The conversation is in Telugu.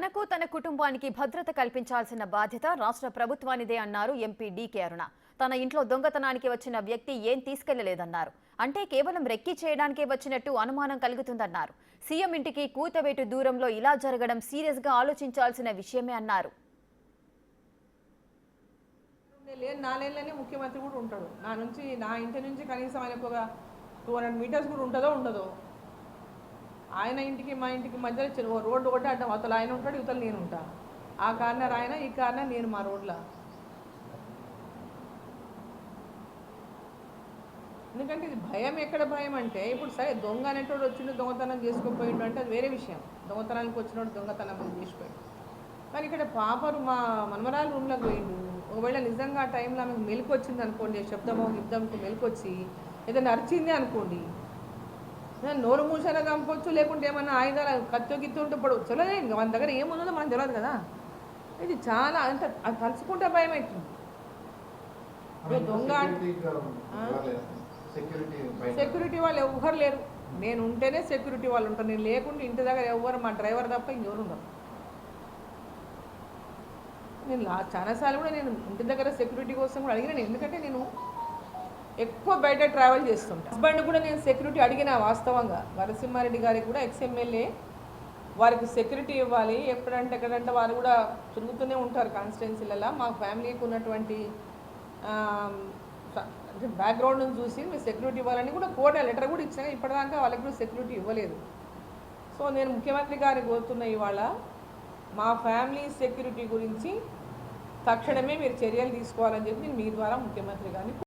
తనకు తన కుటుంబానికి భద్రత కల్పించాల్సిన బాధ్యత రాష్ట్ర ప్రభుత్వానిదే అన్నారు ఎంపీ డీకే అరుణ. తన ఇంట్లో దొంగతనానికి వచ్చిన వ్యక్తి ఏం తీసుకెళ్లలేదన్నారు. అంటే కేవలం రెక్కి చేయడానికే వచ్చినట్టు అనుమానం కలుగుతుందన్నారు. సీఎం ఇంటికి కూతవేటు దూరంలో ఇలా జరగడం సీరియస్ గా ఆలోచించాల్సిన విషయమే అన్నారు. ముఖ్యమంత్రి కూడా ఉంటాడు. నా ఇంటి నుంచి కనీసం ఆయనకు ఒక 200 మీటర్స్ కూడా ఉంటుందో ఉండదో. ఆయన ఇంటికి మా ఇంటికి మధ్యలో రోడ్డు ఒకటి అడ్డం, అవతల ఆయన ఉంటాడు, ఇవతల నేను ఉంటా. ఆ కార్నర్ ఆయన, ఈ కార్నర్ నేను మా రోడ్లో. ఎందుకంటే ఇది భయం. ఎక్కడ భయం అంటే ఇప్పుడు సరే దొంగ అనేటోడు వచ్చిండు దొంగతనం చేసుకోపోయిండు అంటే అది వేరే విషయం. దొంగతనానికి వచ్చినోడు దొంగతనం చేసిపోయిండు. కానీ ఇక్కడ పాపరు మా మనమరాలు రూమ్లోకి పోయిండు. ఒకవేళ నిజంగా ఆ టైంలో ఆమెకు మెలకు వచ్చింది అనుకోండి, శబ్దమో గిబ్దంకు మెలకొచ్చి ఏదైనా అరిచింది అనుకోండి, నోరు మూసాన చంపొచ్చు, లేకుంటే ఏమన్నా ఆయుధాలు కత్తి గిత్తు ఉంటే పడవచ్చు. ఇంకా మన దగ్గర ఏమున్నదో మనకు తెలియదు కదా. ఇది చాలా అంత కలుసుకుంటే భయం అవుతుంది. దొంగ సెక్యూరిటీ వాళ్ళు ఎవ్వరు లేరు. నేను ఉంటేనే సెక్యూరిటీ వాళ్ళు ఉంటారు. నేను లేకుంటే ఇంటి దగ్గర ఎవ్వరు, మా డ్రైవర్ తప్ప ఇంకెవరు ఉండరు. నేను చాలాసార్లు కూడా నేను ఇంటి దగ్గర సెక్యూరిటీ కోసం కూడా అడిగినాను. ఎందుకంటే నేను ఎక్కువ బయట ట్రావెల్ చేస్తుంటా. హస్బెండ్ కూడా నేను సెక్యూరిటీ అడిగిన. వాస్తవంగా నరసింహారెడ్డి గారికి కూడా ఎక్స్ఎమ్మెల్యే వారికి సెక్యూరిటీ ఇవ్వాలి. ఎక్కడంటే వారు కూడా తిరుగుతూనే ఉంటారు కాన్స్టిట్యున్సీలలో. మా ఫ్యామిలీకి ఉన్నటువంటి బ్యాక్గ్రౌండ్ని చూసి మీరు సెక్యూరిటీ ఇవ్వాలని కూడా కోర్టు లెటర్ కూడా ఇచ్చాను. ఇప్పటిదాకా వాళ్ళకి కూడా సెక్యూరిటీ ఇవ్వలేదు. సో నేను ముఖ్యమంత్రి గారికి కోరుతున్న ఇవాళ మా ఫ్యామిలీ సెక్యూరిటీ గురించి తక్షణమే మీరు చర్యలు తీసుకోవాలని చెప్పి నేను మీ ద్వారా ముఖ్యమంత్రి గారిని